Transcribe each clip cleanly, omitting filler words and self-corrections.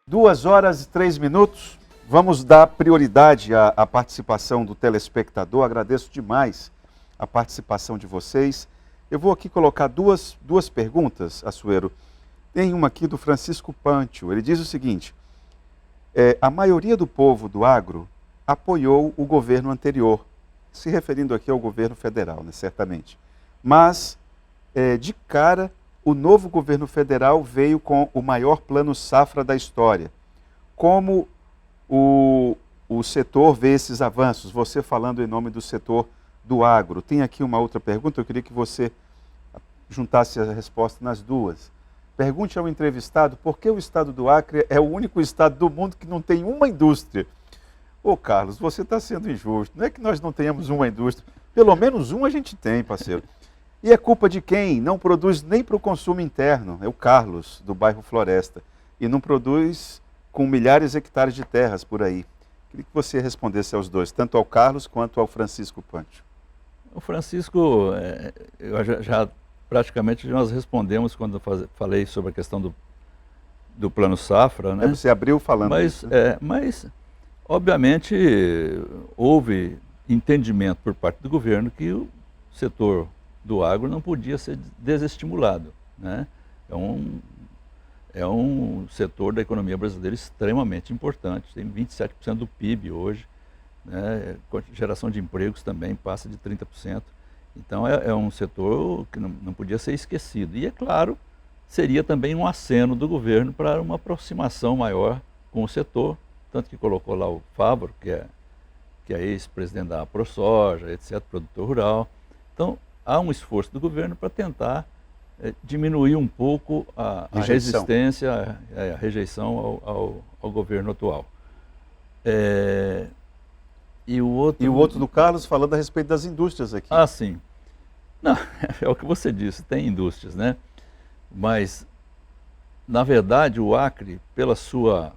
2 horas e 3 minutos. Vamos dar prioridade à participação do telespectador. Agradeço demais a participação de vocês. Eu vou aqui colocar duas perguntas, Assuero. Tem uma aqui do Francisco Pantio. Ele diz o seguinte: a maioria do povo do agro apoiou o governo anterior, se referindo aqui ao governo federal, né, certamente. Mas, de cara, o novo governo federal veio com o maior plano safra da história. Como o setor vê esses avanços? Você falando em nome do setor do agro. Tem aqui uma outra pergunta, eu queria que você juntasse a resposta nas duas. Pergunte ao entrevistado por que o estado do Acre é o único estado do mundo que não tem uma indústria. Ô Carlos, você está sendo injusto. Não é que nós não tenhamos uma indústria. Pelo menos uma a gente tem, parceiro. E é culpa de quem? Não produz nem para o consumo interno. É o Carlos, do bairro Floresta. E não produz com milhares de hectares de terras por aí. Queria que você respondesse aos dois, tanto ao Carlos quanto ao Francisco Pantio. O Francisco, eu já praticamente nós respondemos quando falei sobre a questão do plano safra, né? Você abriu falando isso. Mas, obviamente, houve entendimento por parte do governo que o setor do agro não podia ser desestimulado, né? É um setor da economia brasileira extremamente importante, tem 27% do PIB hoje, né? Geração de empregos também passa de 30%. Então é um setor que não podia ser esquecido. E é claro, seria também um aceno do governo para uma aproximação maior com o setor, tanto que colocou lá o Fávaro, que é ex-presidente da ProSoja, etc., produtor rural. Então há um esforço do governo para tentar diminuir um pouco a resistência, a rejeição ao governo atual. E o outro do Carlos falando a respeito das indústrias aqui. Ah, sim. Não, é o que você disse, tem indústrias, né? Mas, na verdade, o Acre, pela sua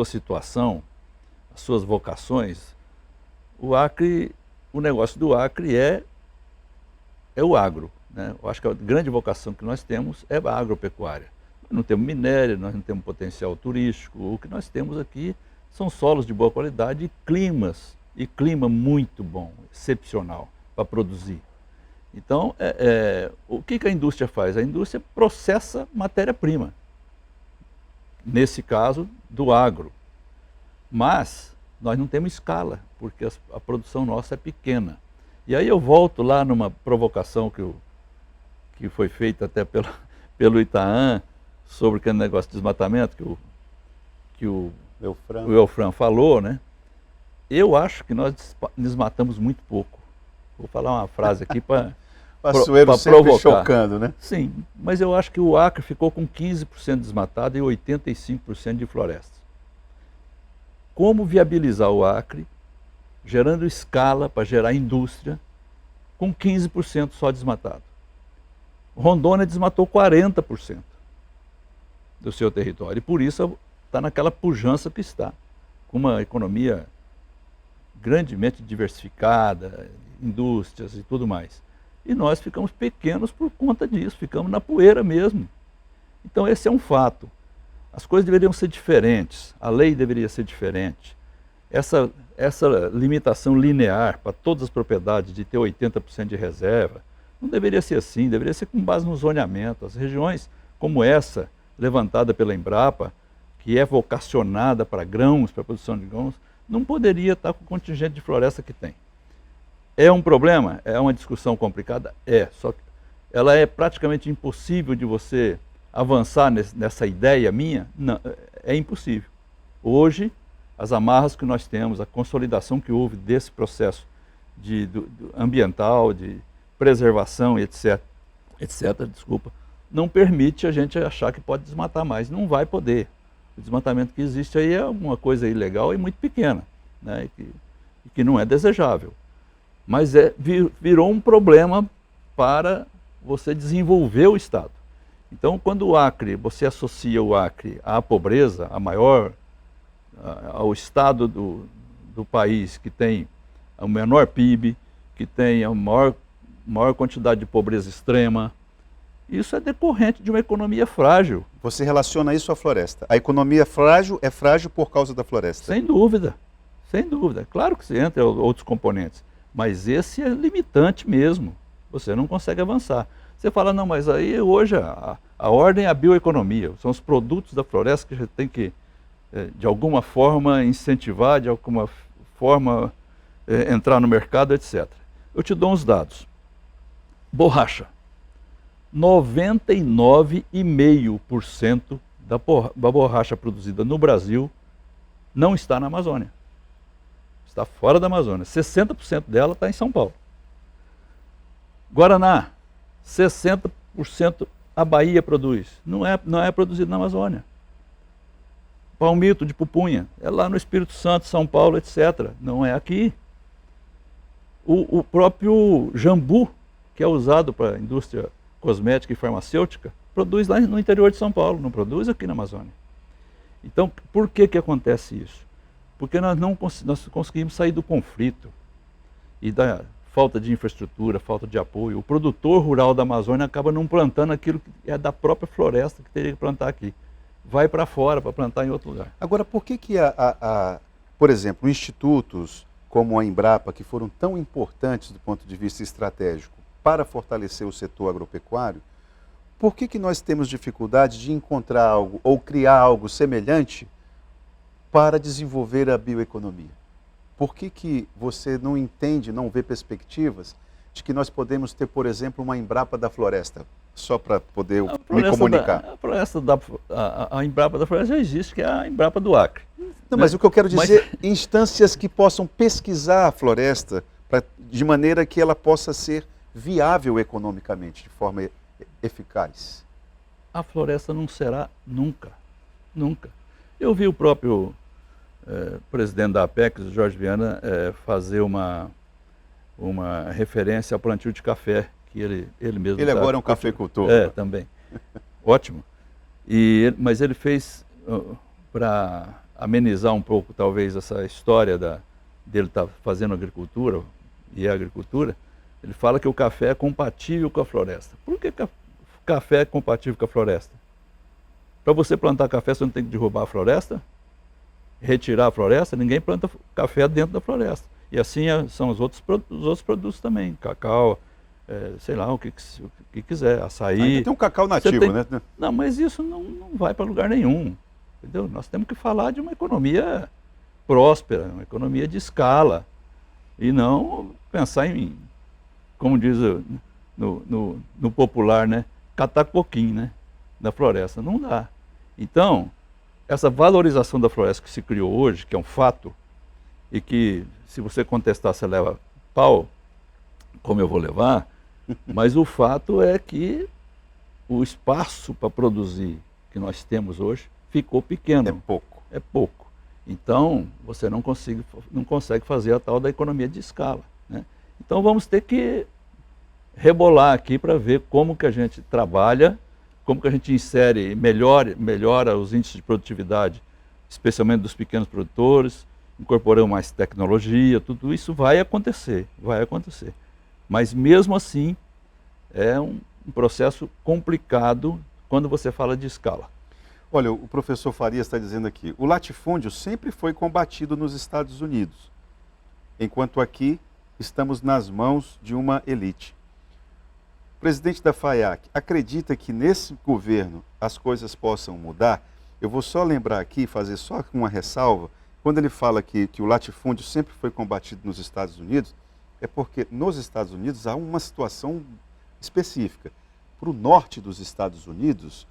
situação, as suas vocações, o negócio do Acre é o agro, né? Eu acho que a grande vocação que nós temos é a agropecuária. Nós não temos minério, nós não temos potencial turístico, o que nós temos aqui são solos de boa qualidade e clima muito bom, excepcional para produzir. Então, o que a indústria faz? A indústria processa matéria-prima, nesse caso do agro. Mas nós não temos escala, porque a produção nossa é pequena. E aí eu volto lá numa provocação que foi feita até pelo Itaã sobre aquele negócio de desmatamento que o Eufran falou, né? Eu acho que nós desmatamos muito pouco. Vou falar uma frase aqui para provocar. Chocando, né? Sim, mas eu acho que o Acre ficou com 15% desmatado e 85% de floresta. Como viabilizar o Acre, gerando escala para gerar indústria, com 15% só desmatado? Rondônia desmatou 40% do seu território e por isso está naquela pujança que está, com uma economia grandemente diversificada, indústrias e tudo mais. E nós ficamos pequenos por conta disso, ficamos na poeira mesmo. Então esse é um fato. As coisas deveriam ser diferentes, a lei deveria ser diferente. Essa limitação linear para todas as propriedades de ter 80% de reserva, não deveria ser assim, deveria ser com base no zoneamento. As regiões como essa, levantada pela Embrapa, que é vocacionada para grãos, para a produção de grãos, não poderia estar com o contingente de floresta que tem. É um problema? É uma discussão complicada? Só que ela é praticamente impossível de você avançar nessa ideia minha? Não, é impossível. Hoje, as amarras que nós temos, a consolidação que houve desse processo ambiental, de preservação, etc., não permite a gente achar que pode desmatar mais. Não vai poder. O desmatamento que existe aí é uma coisa ilegal e muito pequena, né? E que não é desejável. Mas virou um problema para você desenvolver o Estado. Então, quando o Acre, você associa o Acre à pobreza, ao estado do país que tem o menor PIB, que tem a maior quantidade de pobreza extrema, Isso é decorrente de uma economia frágil. Você relaciona isso à floresta. A economia frágil é frágil por causa da floresta. Sem dúvida, sem dúvida. Claro que se entra outros componentes, mas esse é limitante mesmo. Você não consegue avançar. Você fala, não, mas aí hoje a ordem é a bioeconomia. São os produtos da floresta que a gente tem que, de alguma forma, incentivar, de alguma forma, entrar no mercado, etc. Eu te dou uns dados. Borracha. 99,5% da borracha produzida no Brasil não está na Amazônia. Está fora da Amazônia. 60% dela está em São Paulo. Guaraná, 60% a Bahia produz. Não é produzido na Amazônia. Palmito de pupunha, é lá no Espírito Santo, São Paulo, etc. Não é aqui. O próprio jambu, que é usado para a indústria cosmética e farmacêutica, produz lá no interior de São Paulo, não produz aqui na Amazônia. Então, por que acontece isso? Porque nós conseguimos sair do conflito e da falta de infraestrutura, falta de apoio. O produtor rural da Amazônia acaba não plantando aquilo que é da própria floresta que teria que plantar aqui. Vai para fora para plantar em outro lugar. Agora, por que por exemplo, institutos como a Embrapa, que foram tão importantes do ponto de vista estratégico para fortalecer o setor agropecuário, por que nós temos dificuldade de encontrar algo ou criar algo semelhante para desenvolver a bioeconomia? Por que você não entende, não vê perspectivas de que nós podemos ter, por exemplo, uma Embrapa da Floresta? Só para poder me comunicar. A Embrapa da Floresta já existe, que é a Embrapa do Acre. Não, mas o que eu quero dizer, instâncias que possam pesquisar a floresta de maneira que ela possa ser viável economicamente, de forma eficaz. A floresta não será nunca, nunca. Eu vi o próprio presidente da Apex, o Jorge Viana, fazer uma referência ao plantio de café, que ele mesmo... Ele agora é um cafeicultor. Também. Ótimo. Mas ele fez, para amenizar um pouco, talvez, essa história dele estar fazendo agricultura, e a agricultura, ele fala que o café é compatível com a floresta. Por que o café é compatível com a floresta? Para você plantar café, você não tem que derrubar a floresta? Retirar a floresta? Ninguém planta café dentro da floresta. E assim são os outros produtos também. Cacau, sei lá, o que quiser, açaí. Ainda tem um cacau nativo, né? Não, mas isso não vai para lugar nenhum. Entendeu? Nós temos que falar de uma economia próspera, uma economia de escala. E não pensar em, como diz no popular, né? Catar coquinho, né? Da floresta. Não dá. Então, essa valorização da floresta que se criou hoje, que é um fato, e que se você contestar, você leva pau, como eu vou levar, mas o fato é que o espaço para produzir que nós temos hoje ficou pequeno. É pouco. É pouco. Então, você não consegue fazer a tal da economia de escala, né? Então, vamos ter que rebolar aqui para ver como que a gente trabalha, como que a gente insere, melhora os índices de produtividade, especialmente dos pequenos produtores, incorporando mais tecnologia, tudo isso vai acontecer. Mas mesmo assim, é um processo complicado quando você fala de escala. Olha, o professor Farias está dizendo aqui, o latifúndio sempre foi combatido nos Estados Unidos, enquanto aqui estamos nas mãos de uma elite. O presidente da FAIAC acredita que nesse governo as coisas possam mudar? Eu vou só lembrar aqui, fazer só uma ressalva, quando ele fala que o latifúndio sempre foi combatido nos Estados Unidos, é porque nos Estados Unidos há uma situação específica. Para o norte dos Estados Unidos,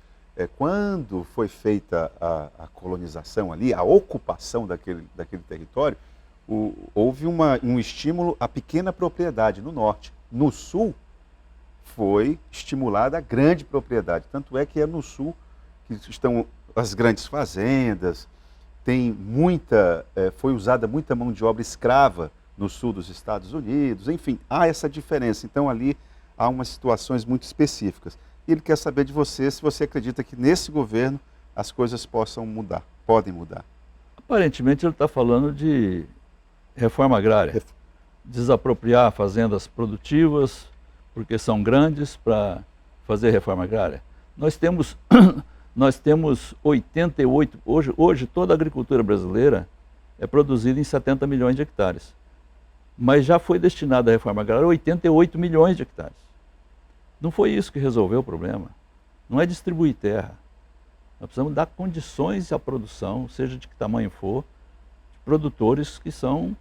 quando foi feita a colonização ali, a ocupação daquele território, houve um estímulo à pequena propriedade no norte. No sul, foi estimulada a grande propriedade. Tanto é que é no sul que estão as grandes fazendas, foi usada muita mão de obra escrava no sul dos Estados Unidos, enfim, há essa diferença. Então ali há umas situações muito específicas. E ele quer saber de você se você acredita que nesse governo as coisas podem mudar. Aparentemente ele está falando de reforma agrária, desapropriar fazendas produtivas, porque são grandes, para fazer reforma agrária? Nós temos 88, hoje toda a agricultura brasileira é produzida em 70 milhões de hectares. Mas já foi destinado à reforma agrária 88 milhões de hectares. Não foi isso que resolveu o problema. Não é distribuir terra. Nós precisamos dar condições à produção, seja de que tamanho for, de produtores que são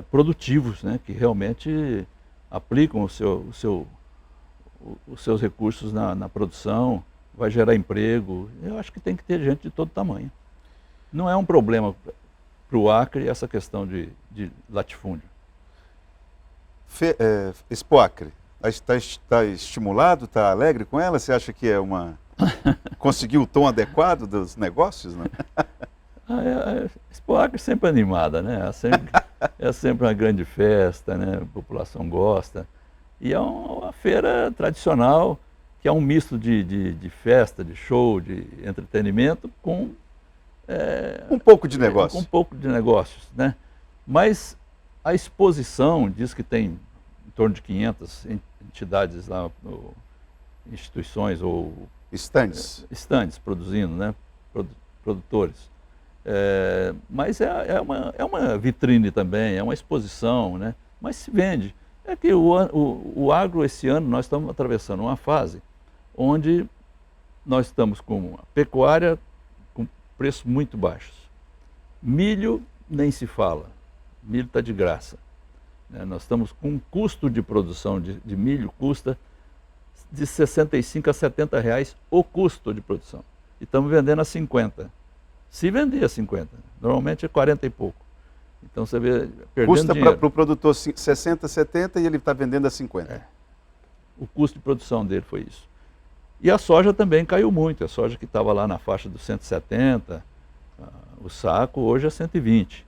produtivos, né? Que realmente aplicam os seus recursos na produção, vai gerar emprego. Eu acho que tem que ter gente de todo tamanho. Não é um problema para o Acre essa questão de latifúndio. Expo Acre, está estimulado, está alegre com ela? Você acha que é conseguiu o tom adequado dos negócios? Né? A Expo Acre sempre animada, né? É sempre uma grande festa, né? A população gosta. E é uma feira tradicional, que é um misto de festa, de show, de entretenimento com um pouco de negócio. Com um pouco de negócios, né? Mas a exposição diz que tem em torno de 500 entidades lá, instituições ou estandes produzindo, né? Produtores. Mas é uma vitrine também, é uma exposição, né? Mas se vende. É que o agro esse ano nós estamos atravessando uma fase onde nós estamos com a pecuária com preços muito baixos. Milho nem se fala, milho está de graça. Né? Nós estamos com um custo de produção de milho, custa de 65 a 70 reais o custo de produção. E estamos vendendo a 50. Se vender a 50, normalmente é 40 e pouco. Então você vê, perdendo custa dinheiro. Para o produtor 60, 70 e ele está vendendo a 50. O custo de produção dele foi isso. E a soja também caiu muito. A soja que estava lá na faixa dos 170, o saco, hoje é 120.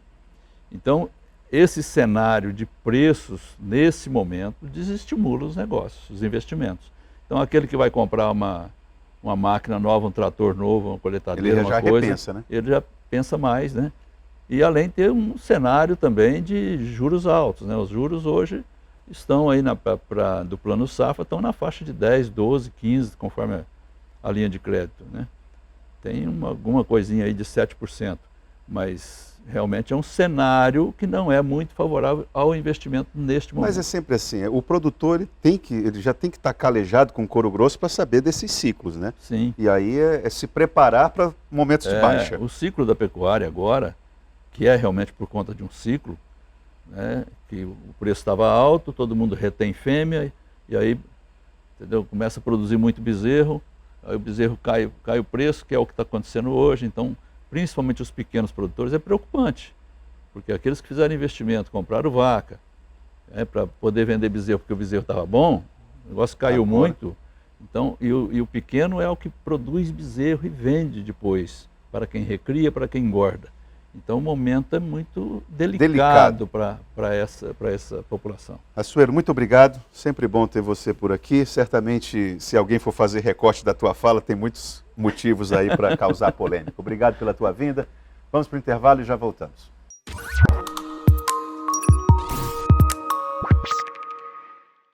Então, esse cenário de preços, nesse momento, desestimula os negócios, os investimentos. Então, aquele que vai comprar uma máquina nova, um trator novo, uma coletadeira, ele já repensa, né? Ele já pensa mais, né? E além de ter um cenário também de juros altos, né? Os juros hoje estão aí do Plano Safra, estão na faixa de 10, 12, 15, conforme a linha de crédito, né? Tem alguma coisinha aí de 7%, mas realmente é um cenário que não é muito favorável ao investimento neste momento. Mas é sempre assim, o produtor ele já tem que estar calejado com couro grosso para saber desses ciclos, né? Sim. E aí é se preparar para momentos de baixa. O ciclo da pecuária agora, que é realmente por conta de um ciclo, né, que o preço estava alto, todo mundo retém fêmea, e aí, entendeu, começa a produzir muito bezerro, aí o bezerro cai o preço, que é o que está acontecendo hoje. Então, principalmente os pequenos produtores, é preocupante, porque aqueles que fizeram investimento, compraram vaca, para poder vender bezerro porque o bezerro estava bom, o negócio caiu muito. Então, e o pequeno é o que produz bezerro e vende depois, para quem recria, para quem engorda. Então o momento é muito delicado para essa população. Açueiro, muito obrigado, sempre bom ter você por aqui. Certamente, se alguém for fazer recorte da tua fala, tem muitos motivos aí para causar polêmica. Obrigado pela tua vinda. Vamos para o intervalo e já voltamos.